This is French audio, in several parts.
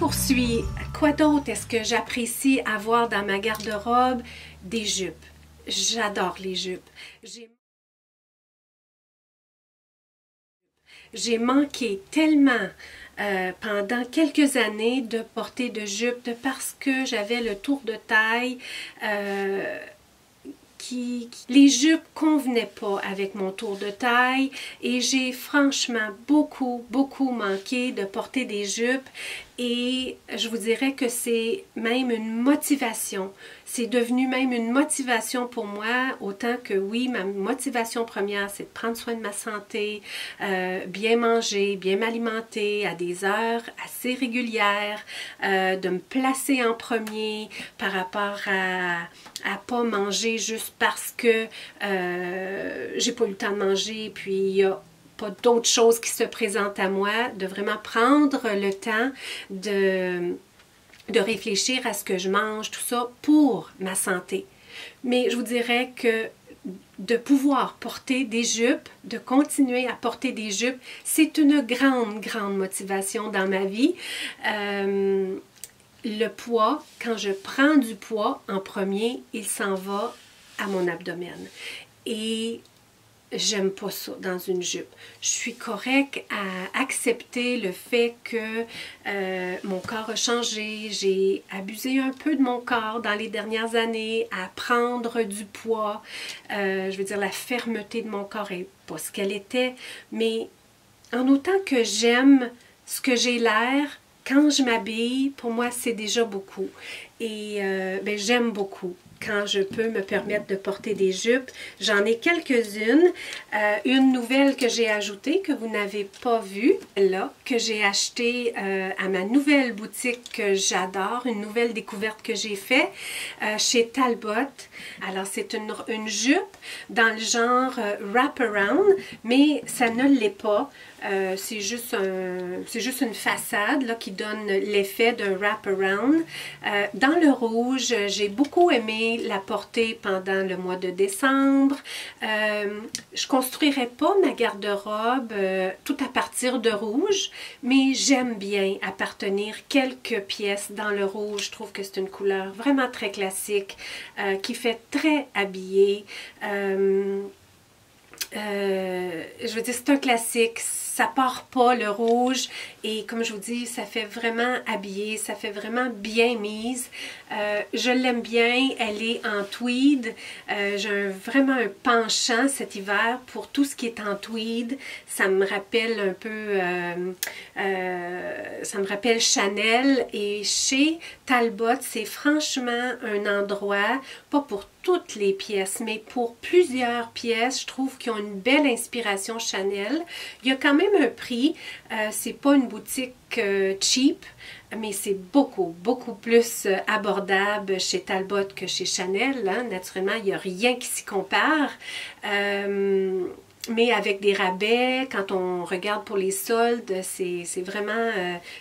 poursuit. Quoi d'autre est-ce que j'apprécie avoir dans ma garde-robe? Des jupes. J'adore les jupes. J'ai manqué tellement pendant quelques années de porter de jupes parce que j'avais le tour de taille. Les jupes convenaient pas avec mon tour de taille et j'ai franchement beaucoup manqué de porter des jupes et je vous dirais que c'est même une motivation. C'est devenu même une motivation pour moi, autant que oui, ma motivation première, c'est de prendre soin de ma santé, bien manger, bien m'alimenter à des heures assez régulières, de me placer en premier par rapport à pas manger juste parce que j'ai pas eu le temps de manger, puis il y a pas d'autres choses qui se présentent à moi, de vraiment prendre le temps de réfléchir à ce que je mange, tout ça, pour ma santé. Mais je vous dirais que de pouvoir porter des jupes, de continuer à porter des jupes, c'est une grande motivation dans ma vie. Le poids, quand je prends du poids en premier, il s'en va à mon abdomen. Et j'aime pas ça dans une jupe. Je suis correcte à accepter le fait que mon corps a changé. J'ai abusé un peu de mon corps dans les dernières années, à prendre du poids. Je veux dire, la fermeté de mon corps n'est pas ce qu'elle était. Mais en autant que j'aime ce que j'ai l'air, quand je m'habille, pour moi, c'est déjà beaucoup. Et ben, j'aime beaucoup quand je peux me permettre de porter des jupes. J'en ai quelques-unes. Une nouvelle que j'ai ajoutée, que vous n'avez pas vue, là, que j'ai achetée à ma nouvelle boutique que j'adore, une nouvelle découverte que j'ai faite chez Talbot. Alors, c'est une jupe dans le genre wrap-around, mais ça ne l'est pas. C'est juste une façade là, qui donne l'effet d'un wrap-around. Dans le rouge, j'ai beaucoup aimé la porter pendant le mois de décembre. Je construirai pas ma garde-robe tout à partir de rouge, mais j'aime bien appartenir quelques pièces dans le rouge. Je trouve que c'est une couleur vraiment très classique, qui fait très habillé. Je veux dire, c'est un classique. Ça part pas le rouge et comme je vous dis, ça fait vraiment habillé, ça fait vraiment bien mise. Je l'aime bien, elle est en tweed. J'ai vraiment un penchant cet hiver pour tout ce qui est en tweed. Ça me rappelle un peu, ça me rappelle Chanel et chez Talbot, c'est franchement un endroit, pas pour toutes les pièces, mais pour plusieurs pièces, je trouve qu'ils ont une belle inspiration Chanel. Il y a quand même un prix, c'est pas une boutique cheap, mais c'est beaucoup plus abordable chez Talbot que chez Chanel. Hein. Naturellement, il n'y a rien qui s'y compare. Mais avec des rabais, quand on regarde pour les soldes, c'est vraiment,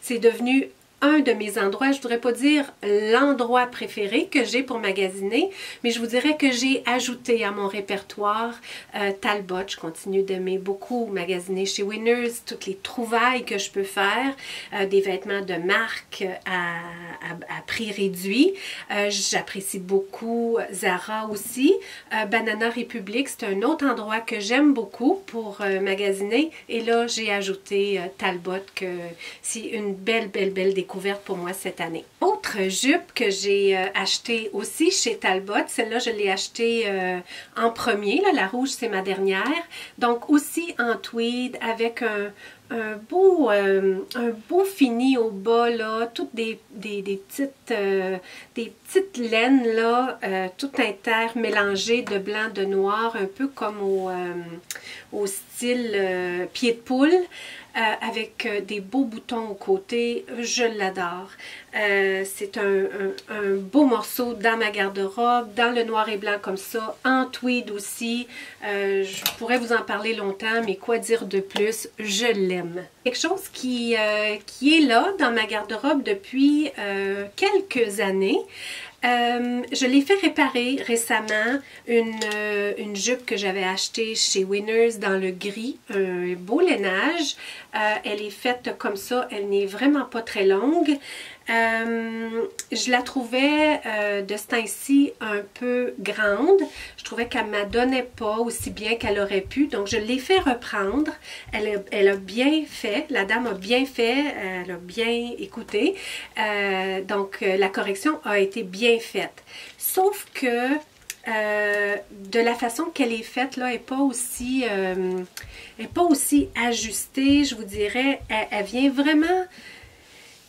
c'est devenu un de mes endroits, je ne voudrais pas dire l'endroit préféré que j'ai pour magasiner, mais je vous dirais que j'ai ajouté à mon répertoire Talbot. Je continue d'aimer beaucoup magasiner chez Winners, toutes les trouvailles que je peux faire, des vêtements de marque à prix réduit. J'apprécie beaucoup Zara aussi. Banana Republic, c'est un autre endroit que j'aime beaucoup pour magasiner. Et là, j'ai ajouté Talbot, que c'est une belle découverte pour moi cette année. Autre jupe que j'ai achetée aussi chez Talbot, celle-là je l'ai achetée en premier, là, la rouge c'est ma dernière, donc aussi en tweed avec un beau fini au bas, là, toutes des petites laines, là, tout intermélangées de blanc, de noir, un peu comme au style pied de poule, avec des beaux boutons aux côtés. Je l'adore. C'est un beau morceau dans ma garde-robe, dans le noir et blanc comme ça, en tweed aussi. Je pourrais vous en parler longtemps, mais quoi dire de plus? Je l'aime. Quelque chose qui est là dans ma garde-robe depuis quelques années. Je l'ai fait réparer récemment, une jupe que j'avais achetée chez Winners dans le gris, un beau lainage. Elle est faite comme ça, elle n'est vraiment pas très longue. Je la trouvais de ce temps-ci un peu grande. Je trouvais qu'elle ne m'adonnait pas aussi bien qu'elle aurait pu. Donc, je l'ai fait reprendre. Elle a bien fait. La dame a bien fait. Elle a bien écouté. Donc, la correction a été bien faite. Sauf que de la façon qu'elle est faite, là, elle n'est pas aussi ajustée, je vous dirais. Elle vient vraiment...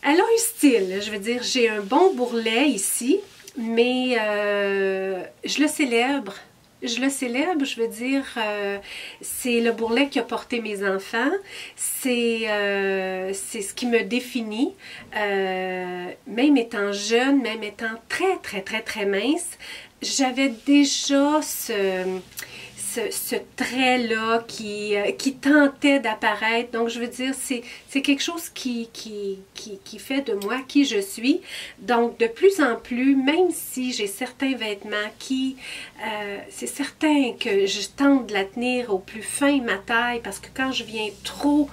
Elle a un style, je veux dire, j'ai un bon bourrelet ici, mais je le célèbre. Je veux dire, c'est le bourrelet qui a porté mes enfants, c'est ce qui me définit, même étant jeune, même étant très mince, j'avais déjà ce trait-là qui tentait d'apparaître. Donc, je veux dire, c'est quelque chose qui fait de moi qui je suis. Donc, de plus en plus, même si j'ai certains vêtements c'est certain que je tente de la tenir au plus fin ma taille, parce que quand je viens trop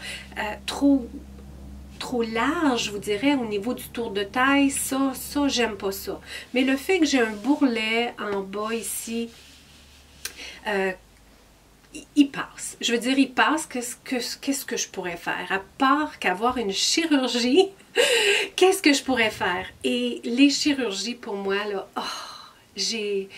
large, je vous dirais, au niveau du tour de taille, ça j'aime pas ça. Mais le fait que j'ai un bourrelet en bas ici, il passe. Je veux dire, il passe. Qu'est-ce que je pourrais faire? À part qu'avoir une chirurgie, qu'est-ce que je pourrais faire? Et les chirurgies, pour moi, là, j'ai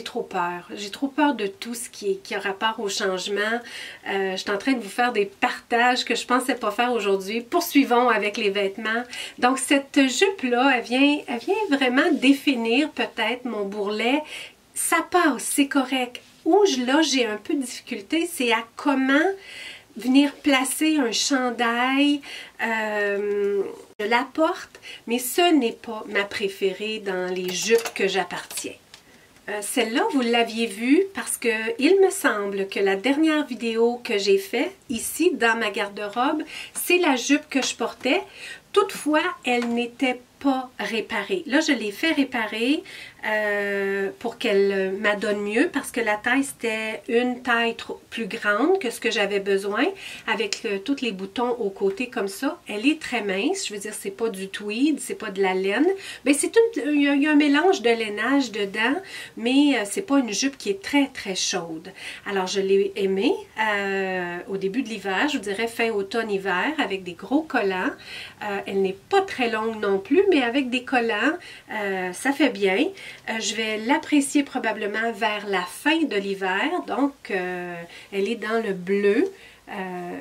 trop peur. J'ai trop peur de tout ce qui a rapport au changement. Je suis en train de vous faire des partages que je ne pensais pas faire aujourd'hui. Poursuivons avec les vêtements. Donc, cette jupe-là, elle vient vraiment définir peut-être mon bourrelet. Ça passe, c'est correct. Où là, j'ai un peu de difficulté, c'est à comment venir placer un chandail. Je la porte, mais ce n'est pas ma préférée dans les jupes que j'appartiens. Celle-là, vous l'aviez vue parce que il me semble que la dernière vidéo que j'ai faite ici dans ma garde-robe, c'est la jupe que je portais. Toutefois, elle n'était pas réparée. Là, je l'ai fait réparer pour qu'elle m'adonne mieux, parce que la taille, c'était une taille plus grande que ce que j'avais besoin, avec tous les boutons aux côtés comme ça. Elle est très mince, je veux dire, c'est pas du tweed, c'est pas de la laine. Bien, il y a un mélange de lainage dedans, mais c'est pas une jupe qui est très chaude. Alors, je l'ai aimée au début de l'hiver, je vous dirais fin automne-hiver, avec des gros collants. Elle n'est pas très longue non plus, mais avec des collants, ça fait bien. Je vais l'apprécier probablement vers la fin de l'hiver, donc elle est dans le bleu,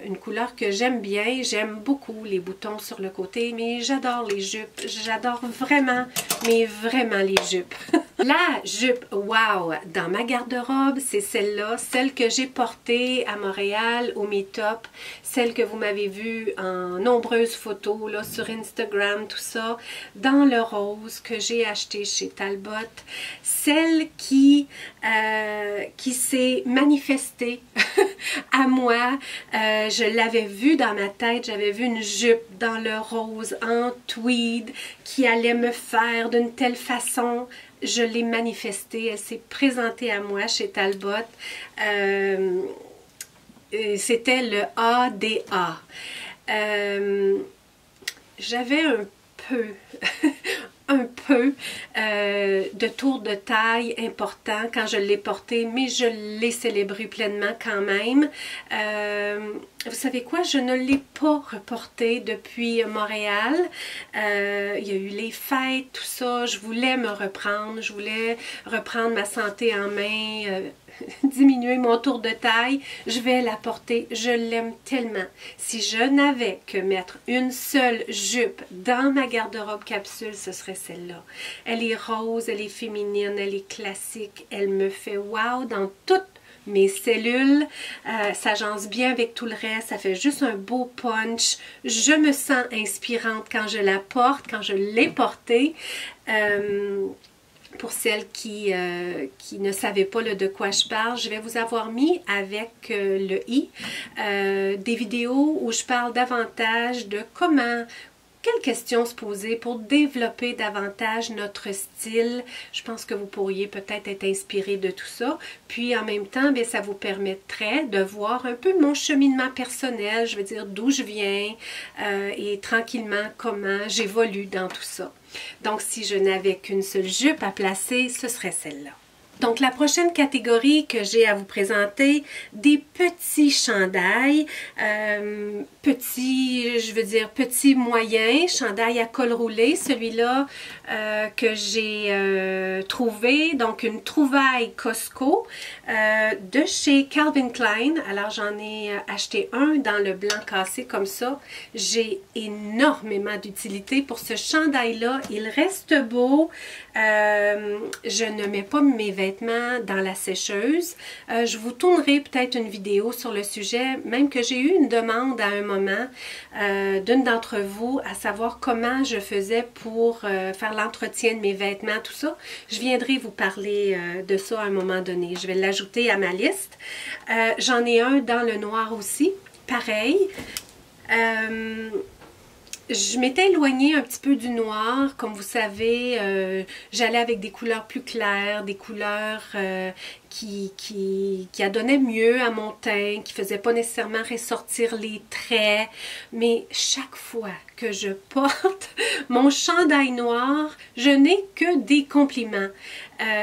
une couleur que j'aime bien. J'aime beaucoup les boutons sur le côté, mais j'adore les jupes. J'adore vraiment, mais vraiment les jupes. La jupe wow dans ma garde-robe, c'est celle-là, celle que j'ai portée à Montréal au Meetup, celle que vous m'avez vue en nombreuses photos là, sur Instagram, tout ça, dans le rose que j'ai acheté chez Talbot, celle qui s'est manifestée à moi. Je l'avais vue dans ma tête, j'avais vu une jupe dans le rose en tweed qui allait me faire d'une telle façon. Je l'ai manifestée, elle s'est présentée à moi chez Talbot. C'était le ADA. J'avais un peu de tour de taille important quand je l'ai porté, mais je l'ai célébré pleinement quand même. Vous savez quoi? Je ne l'ai pas reporté depuis Montréal. Il y a eu les fêtes, tout ça. Je voulais me reprendre. Je voulais reprendre ma santé en main, diminuer mon tour de taille. Je vais la porter. Je l'aime tellement. Si je n'avais que mettre une seule jupe dans ma garde-robe capsule, ce serait celle-là. Elle est rose, elle est féminine, elle est classique. Elle me fait wow dans toutes mes cellules, ça jase bien avec tout le reste, ça fait juste un beau punch. Je me sens inspirante quand je la porte, quand je l'ai portée. Pour celles qui ne savaient pas de quoi je parle, je vais vous avoir mis avec le i des vidéos où je parle davantage de comment quelles questions se poser pour développer davantage notre style. Je pense que vous pourriez peut-être être inspiré de tout ça. Puis en même temps, bien, ça vous permettrait de voir un peu mon cheminement personnel, je veux dire d'où je viens et tranquillement comment j'évolue dans tout ça. Donc si je n'avais qu'une seule jupe à placer, ce serait celle-là. Donc, la prochaine catégorie que j'ai à vous présenter, des petits chandails, petits, je veux dire petits moyens, chandail à col roulé, celui-là que j'ai trouvé, donc une trouvaille Costco de chez Calvin Klein. Alors, j'en ai acheté un dans le blanc cassé comme ça. J'ai énormément d'utilité pour ce chandail-là. Il reste beau. Je ne mets pas mes vêtements dans la sécheuse. Je vous tournerai peut-être une vidéo sur le sujet, même que j'ai eu une demande à un moment d'une d'entre vous à savoir comment je faisais pour faire l'entretien de mes vêtements, tout ça. Je viendrai vous parler de ça à un moment donné. Je vais l'ajouter à ma liste. J'en ai un dans le noir aussi, pareil. Je m'étais éloignée un petit peu du noir. Comme vous savez, j'allais avec des couleurs plus claires, des couleurs qui adonnaient mieux à mon teint, qui ne faisaient pas nécessairement ressortir les traits. Mais chaque fois que je porte mon chandail noir, je n'ai que des compliments.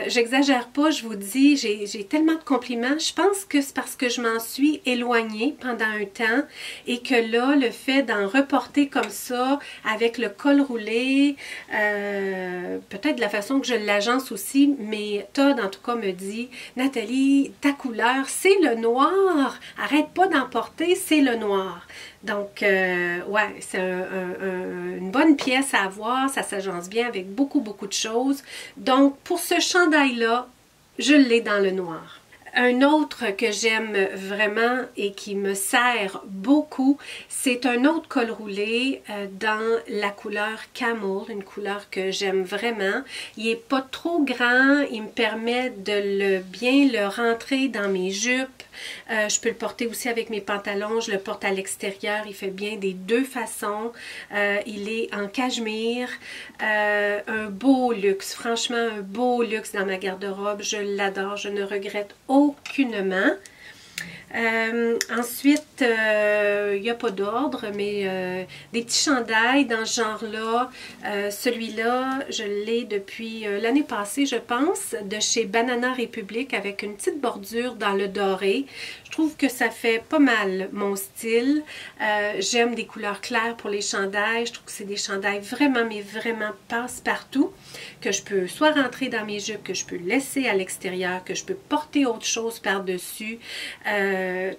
J'exagère pas, je vous dis, j'ai tellement de compliments. Je pense que c'est parce que je m'en suis éloignée pendant un temps et que là, le fait d'en reporter comme ça, avec le col roulé, peut-être de la façon que je l'agence aussi, mais Todd en tout cas me dit, Nathalie, ta couleur, c'est le noir. Arrête pas d'en porter, c'est le noir. Donc, ouais, c'est une bonne pièce à avoir. Ça s'agence bien avec beaucoup de choses. Donc, pour ce chandail-là, je l'ai dans le noir. Un autre que j'aime vraiment et qui me sert beaucoup, c'est un autre col roulé dans la couleur Camel, une couleur que j'aime vraiment. Il n'est pas trop grand, il me permet de bien le rentrer dans mes jupes. Je peux le porter aussi avec mes pantalons, je le porte à l'extérieur, il fait bien des deux façons. Il est en cachemire, un beau luxe, franchement un beau luxe dans ma garde-robe, je l'adore, je ne regrette aucunement. Ensuite, il n'y a pas d'ordre, mais des petits chandails dans ce genre-là. Celui-là, je l'ai depuis l'année passée, je pense, de chez Banana Republic avec une petite bordure dans le doré. Je trouve que ça fait pas mal mon style. J'aime des couleurs claires pour les chandails. Je trouve que c'est des chandails vraiment, mais vraiment passe-partout, que je peux soit rentrer dans mes jupes, que je peux laisser à l'extérieur, que je peux porter autre chose par-dessus.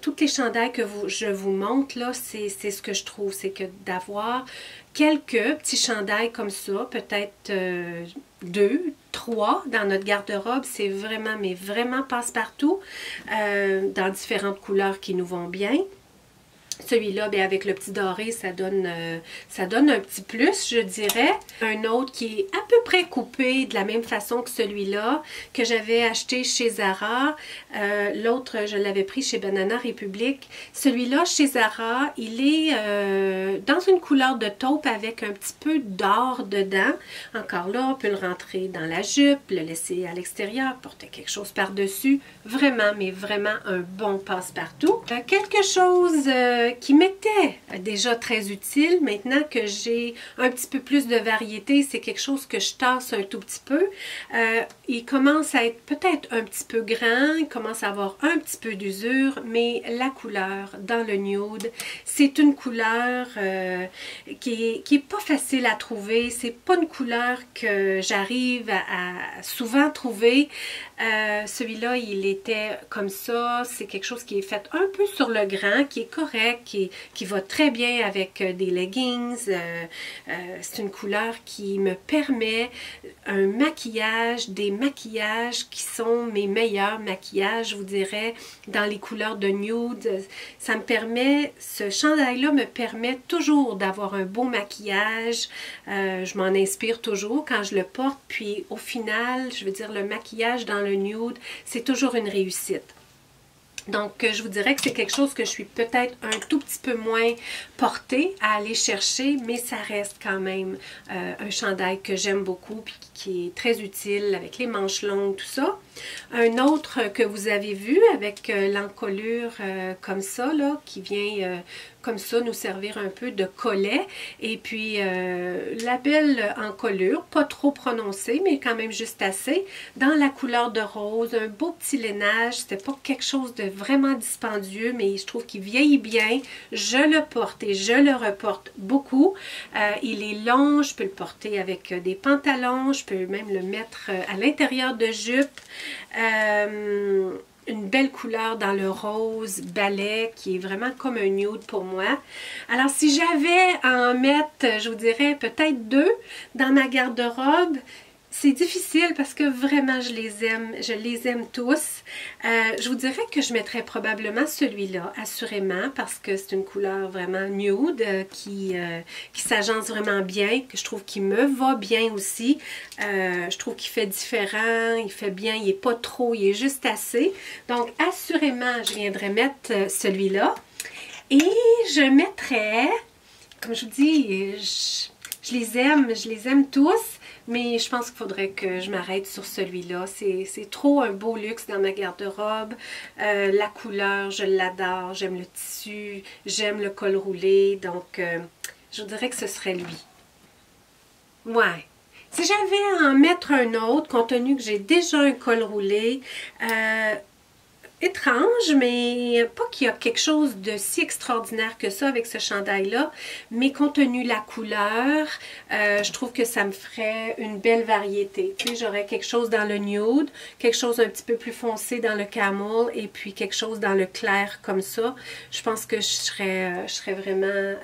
Toutes les chandails que je vous montre, là, c'est ce que je trouve, c'est que d'avoir quelques petits chandails comme ça, peut-être 2, 3 dans notre garde-robe, c'est vraiment, mais vraiment passe-partout, dans différentes couleurs qui nous vont bien. Celui-là, bien, avec le petit doré, ça donne un petit plus, je dirais. Un autre qui est à peu près coupé de la même façon que celui-là, que j'avais acheté chez Zara. L'autre, je l'avais pris chez Banana Republic. Celui-là, chez Zara, il est dans une couleur de taupe avec un petit peu d'or dedans. Encore là, on peut le rentrer dans la jupe, le laisser à l'extérieur, porter quelque chose par-dessus. Vraiment, mais vraiment un bon passe-partout. Quelque chose qui m'était déjà très utile. Maintenant que j'ai un petit peu plus de variété, c'est quelque chose que je tasse un tout petit peu. Il commence à être peut-être un petit peu grand, il commence à avoir un petit peu d'usure, mais la couleur dans le nude, c'est une couleur qui est pas facile à trouver. C'est pas une couleur que j'arrive à souvent trouver. Celui-là, il était comme ça. C'est quelque chose qui est fait un peu sur le grand, qui est correct, qui va très bien avec des leggings. C'est une couleur qui me permet un maquillage, des maquillages qui sont mes meilleurs maquillages, je vous dirais, dans les couleurs de nude. Ça me permet, ce chandail-là me permet toujours d'avoir un beau maquillage. Je m'en inspire toujours quand je le porte, puis au final, je veux dire, le maquillage dans le nude, c'est toujours une réussite. Donc, je vous dirais que c'est quelque chose que je suis peut-être un tout petit peu moins portée à aller chercher, mais ça reste quand même un chandail que j'aime beaucoup puis qui est très utile avec les manches longues, tout ça. Un autre que vous avez vu avec l'encolure comme ça, là, qui vient comme ça nous servir un peu de collet. Et puis la belle encolure, pas trop prononcée, mais quand même juste assez, dans la couleur de rose, un beau petit lainage. C'était pas quelque chose de vraiment dispendieux, mais je trouve qu'il vieillit bien. Je le porte et je le reporte beaucoup. Il est long, je peux le porter avec des pantalons, je peux même le mettre à l'intérieur de jupes. Une belle couleur dans le rose balai qui est vraiment comme un nude pour moi. Alors si j'avais à en mettre, je vous dirais peut-être 2 dans ma garde-robe, c'est difficile parce que vraiment je les aime tous. Je vous dirais que je mettrais probablement celui-là, assurément, parce que c'est une couleur vraiment nude qui s'agence vraiment bien, que je trouve qu'il me va bien aussi. Je trouve qu'il fait différent, il fait bien, il n'est pas trop, il est juste assez. Donc assurément, je viendrais mettre celui-là. Et je mettrais, comme je vous dis, je les aime tous. Mais je pense qu'il faudrait que je m'arrête sur celui-là. C'est trop un beau luxe dans ma garde-robe. La couleur, je l'adore. J'aime le tissu, j'aime le col roulé. Donc, je dirais que ce serait lui. Ouais. Si j'avais à en mettre un autre, compte tenu que j'ai déjà un col roulé, étrange, mais pas qu'il y a quelque chose de si extraordinaire que ça avec ce chandail-là, mais compte tenu de la couleur, je trouve que ça me ferait une belle variété. Tu sais, j'aurais quelque chose dans le nude, quelque chose un petit peu plus foncé dans le camel, et puis quelque chose dans le clair comme ça. Je pense que je serais vraiment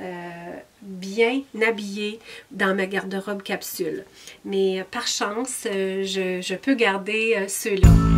bien habillée dans ma garde-robe capsule. Mais par chance, je peux garder ceux-là.